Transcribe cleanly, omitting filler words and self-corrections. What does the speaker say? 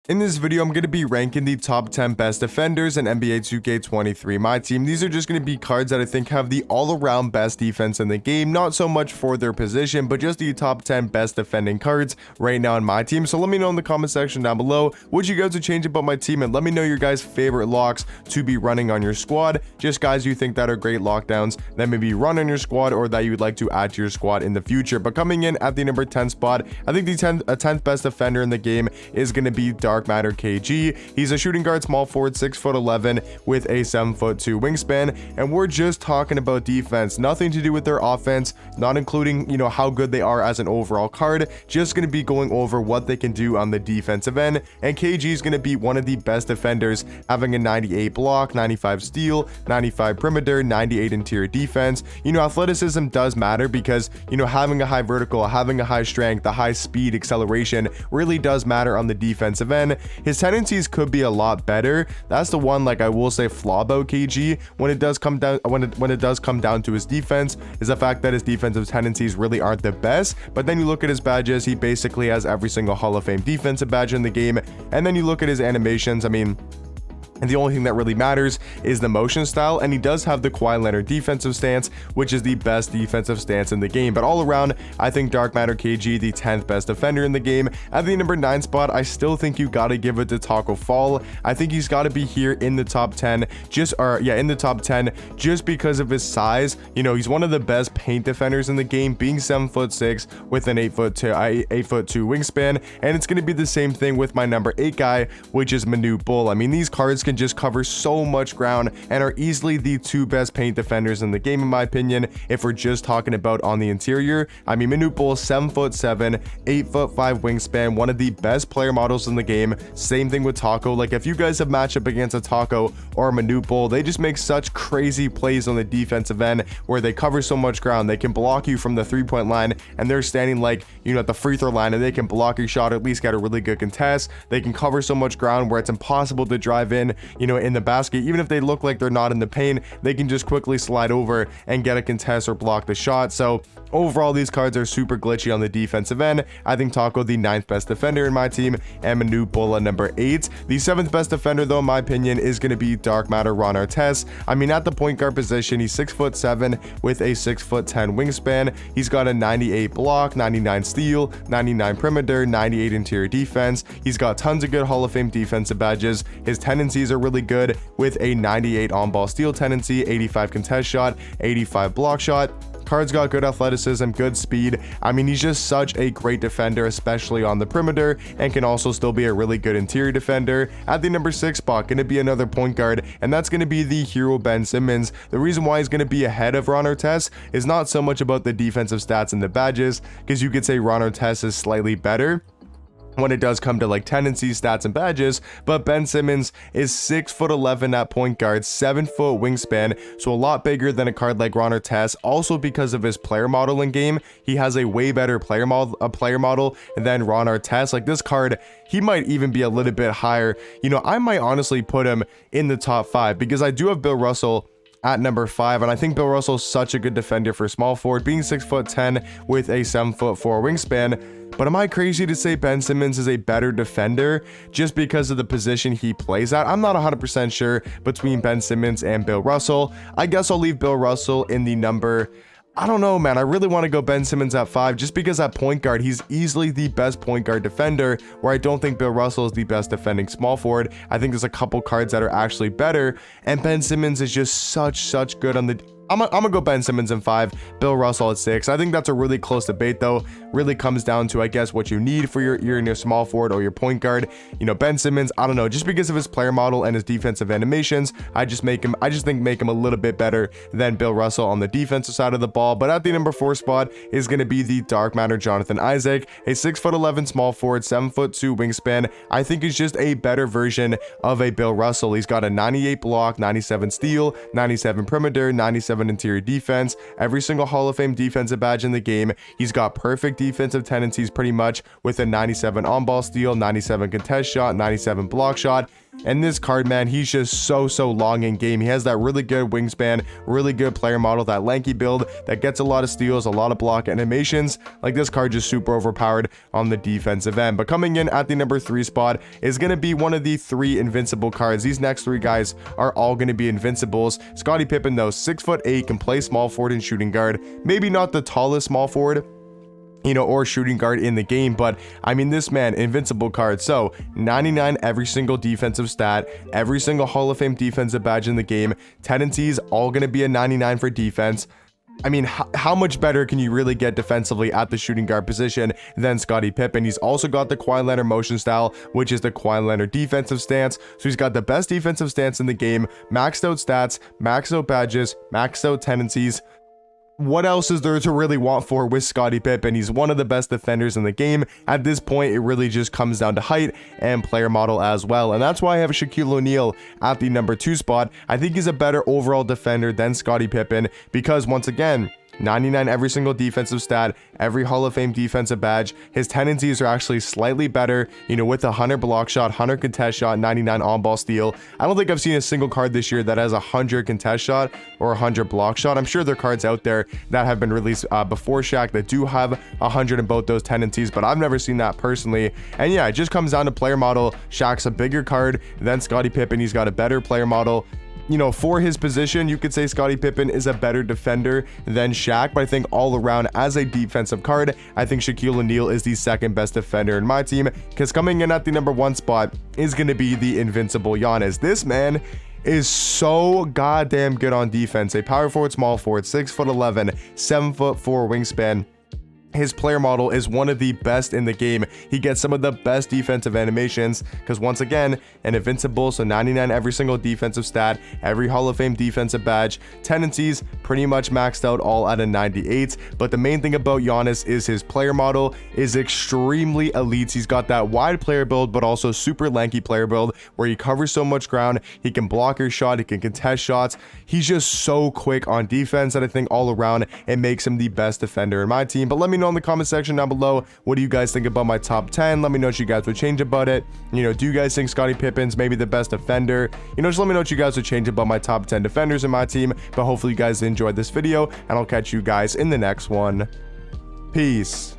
In this video, I'm going to be ranking the top 10 best defenders in NBA 2K23 Myteam. These are just going to be cards that I think have the all-around best defense in the game, not so much for their position, but just the top 10 best defending cards right now in Myteam. So let me know in the comment section down below what you guys would change about my team, and let me know your guys' favorite locks to be running on your squad. Just guys you think that are great lockdowns that maybe run on your squad or that you would like to add to your squad in the future. But coming in at the number 10 spot, I think the 10th best defender in the game is going to be Dark Matter KG. He's a shooting guard, small forward, 6'11" with a 7'2" wingspan, and we're just talking about defense, nothing to do with their offense, not including how good they are as an overall card. Just going to be going over what they can do on the defensive end, and KG is going to be one of the best defenders, having a 98 block, 95 steal, 95 perimeter, 98 interior defense. Athleticism does matter because having a high vertical, having a high strength, a high speed, acceleration really does matter on the defensive end. His tendencies could be a lot better. That's the one, I will say, flaw about KG when it does come down to his defense, is the fact that his defensive tendencies really aren't the best. But then you look at his badges, he basically has every single Hall of Fame defensive badge in the game, and then you look at his animations, and the only thing that really matters is the motion style, and he does have the Kawhi Leonard defensive stance, which is the best defensive stance in the game. But all around, I think Dark Matter KG, the 10th best defender in the game. At the number 9 spot, I still think you gotta give it to Taco Fall. I think he's gotta be here in the top 10, in the top 10, just because of his size. He's one of the best paint defenders in the game, being 7'6" with an 8'2" wingspan, and it's gonna be the same thing with my number 8 guy, which is Manute Bol. These cards can just cover so much ground and are easily the 2 best paint defenders in the game, in my opinion, if we're just talking about on the interior. Manute Bol, 7'7", 8'5" wingspan, one of the best player models in the game. Same thing with Taco. If you guys have matched up against a Taco or a Manute Bol, they just make such crazy plays on the defensive end where they cover so much ground. They can block you from the 3-point line, and they're standing at the free throw line, and they can block your shot, or at least get a really good contest. They can cover so much ground where it's impossible to drive in the basket. Even if they look like they're not in the paint, they can just quickly slide over and get a contest or block the shot. So overall, these cards are super glitchy on the defensive end. I think Taco, the 9th best defender in my team, and Manute Bol at number 8. The 7th best defender, though, in my opinion, is going to be Dark Matter Artest. At the point guard position, he's 6'7" with a 6'10" wingspan. He's got a 98 block, 99 steal, 99 perimeter, 98 interior defense. He's got tons of good Hall of Fame defensive badges. His tendencies are really good, with a 98 on-ball steal tendency, 85 contest shot, 85 block shot. Card's got good athleticism, good speed. He's just such a great defender, especially on the perimeter, and can also still be a really good interior defender. At the number 6 spot, going to be another point guard, and that's going to be the hero Ben Simmons. The reason why he's going to be ahead of Artest is not so much about the defensive stats and the badges, because you could say Artest is slightly better when it does come to tendencies, stats, and badges, but Ben Simmons is 6'11" at point guard, 7-foot wingspan, so a lot bigger than a card like Artest. Also, because of his player model in game, he has a way better player model than Artest. This card, he might even be a little bit higher. I might honestly put him in the top 5, because I do have Bill Russell at number 5, and I think Bill Russell is such a good defender for small forward, being 6'10" with a 7'4" wingspan. But am I crazy to say Ben Simmons is a better defender just because of the position he plays at? I'm not 100% sure between Ben Simmons and Bill Russell. I guess I'll leave Bill Russell in the number, I don't know, man. I really want to go Ben Simmons at 5, just because at point guard, he's easily the best point guard defender, where I don't think Bill Russell is the best defending small forward. I think there's a couple cards that are actually better, and Ben Simmons is just such good on the... I'm gonna go Ben Simmons in 5, Bill Russell at 6. I think that's a really close debate, though. Really comes down to, I guess, what you need for your small forward or your point guard. Ben Simmons, I don't know, just because of his player model and his defensive animations, I just think make him a little bit better than Bill Russell on the defensive side of the ball. But at the number 4 spot is going to be the Dark Matter Jonathan Isaac, a 6'11" small forward, 7'2" wingspan. I think he's just a better version of a Bill Russell. He's got a 98 block, 97 steal, 97 perimeter, 97 interior defense, every single Hall of Fame defensive badge in the game. He's got perfect defensive tendencies pretty much, with a 97 on-ball steal, 97 contest shot, 97 block shot. And this card, man, he's just so long in game. He has that really good wingspan, really good player model, that lanky build that gets a lot of steals, a lot of block animations. Like, this card just super overpowered on the defensive end. But coming in at the number 3 spot is going to be one of the 3 invincible cards. These next 3 guys are all going to be invincibles. Scottie Pippen, though, 6'8", can play small forward and shooting guard. Maybe not the tallest small forward, you know, or shooting guard in the game, but I mean, this man, invincible card. So 99 every single defensive stat, every single Hall of Fame defensive badge in the game, tendencies all going to be a 99 for defense. I mean, how much better can you really get defensively at the shooting guard position than Scottie Pippen? He's also got the Kawhi Leonard motion style, which is the Kawhi Leonard defensive stance. So he's got the best defensive stance in the game, maxed out stats, maxed out badges, maxed out tendencies. What else is there to really want for with Scottie Pippen? He's one of the best defenders in the game. At this point, it really just comes down to height and player model as well. And that's why I have Shaquille O'Neal at the number 2 spot. I think he's a better overall defender than Scottie Pippen because, once again, 99 every single defensive stat, every Hall of Fame defensive badge. His tendencies are actually slightly better, you know, with a 100 block shot, 100 contest shot, 99 on-ball steal. I don't think I've seen a single card this year that has a 100 contest shot or a 100 block shot. I'm sure there are cards out there that have been released before Shaq that do have 100 in both those tendencies, but I've never seen that personally. And yeah, it just comes down to player model. Shaq's a bigger card than Scottie Pippen. He's got a better player model. You know, for his position, you could say Scottie Pippen is a better defender than Shaq, but I think all around as a defensive card, I think Shaquille O'Neal is the 2nd best defender in my team, because coming in at the number 1 spot is going to be the invincible Giannis. This man is so goddamn good on defense. A power forward, small forward, 6'11", 7'4" wingspan. His player model is one of the best in the game. He gets some of the best defensive animations because, once again, an invincible, so 99 every single defensive stat, every Hall of Fame defensive badge, tendencies pretty much maxed out all at a 98. But the main thing about Giannis is his player model is extremely elite. He's got that wide player build, but also super lanky player build where he covers so much ground. He can block your shot, he can contest shots. He's just so quick on defense that I think all around it makes him the best defender in my team. But let me know in the comment section down below, what do you guys think about my top 10? Let me know what you guys would change about it. You know, do you guys think Scottie Pippen's maybe the best defender? You know, just let me know what you guys would change about my top 10 defenders in my team. But hopefully you guys enjoyed this video, and I'll catch you guys in the next one. Peace.